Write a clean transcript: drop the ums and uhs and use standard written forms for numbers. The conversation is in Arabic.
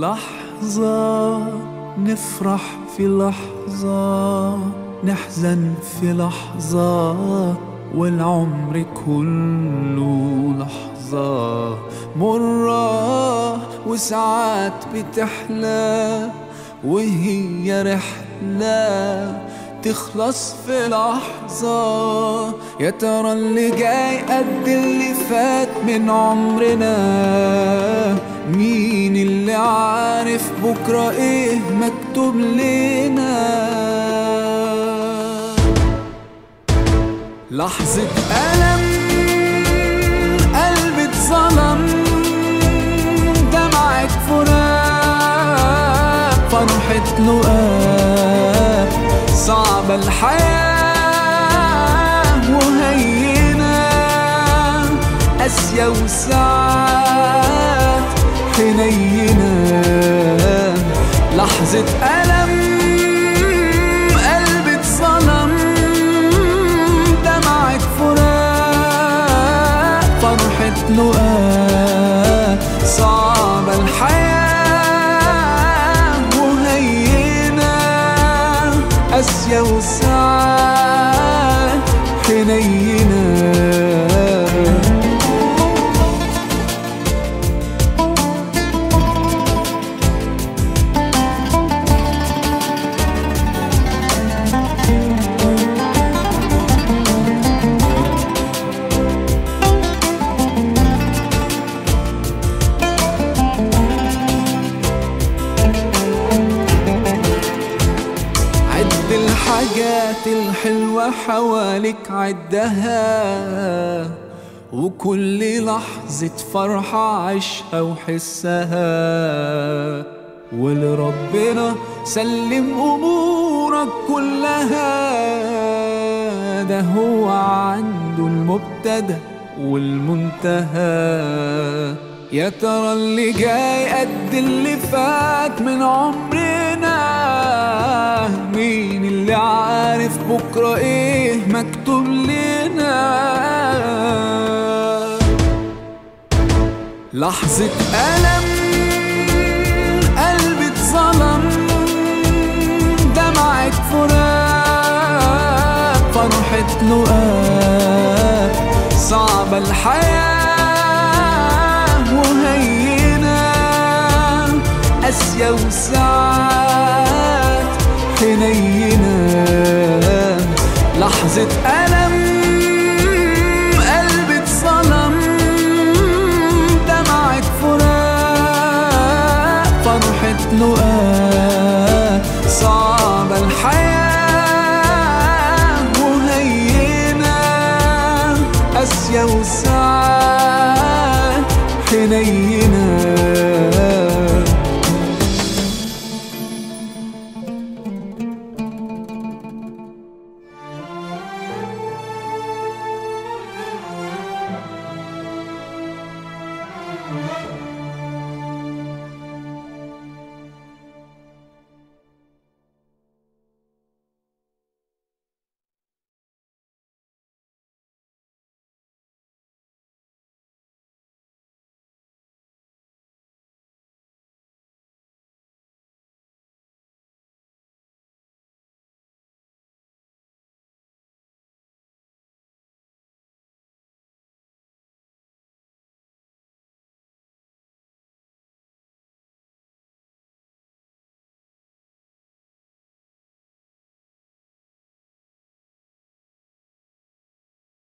لحظة نفرح في لحظة، نحزن في لحظة، والعمر كله لحظة مرة، وساعات بتحلى وهي رحلة تخلص في لحظة. يا ترى اللي جاي قد اللي فات من عمرنا؟ مين اللي عارف بكرة ايه مكتوب لنا؟ لحظة ألم قلبي اتظلم، دمعة فراق، فرحة لقاء، صعبة الحياة وهينة، قاسية وساعات حنينة. لحظة ألم قلبي اتظلم، دمعة فراق، فرحة لقاء، صعبة الحياة وهينة، قاسية وساعات حنينة. الحاجات الحلوة حواليك عدها، وكل لحظة فرحة عيشها وحسها، ولربنا سلم أمورك كلها، ده هو عنده المبتدأ والمنتهى. يا ترى اللي جاي قد اللي فات من عمرنا؟ مين اللي عارف بكرة ايه مكتوب لنا؟ لحظة ألم قلبي اتظلم، دمعة فراق، فرحة لقاء، صعبة الحياة وهينة، قاسية وساعات حنينة. لحظة ألم قلبي اتظلم، دمعة فراق، فرحة لقاء، صعبة الحياة وهينة، قاسية وساعات حنينة.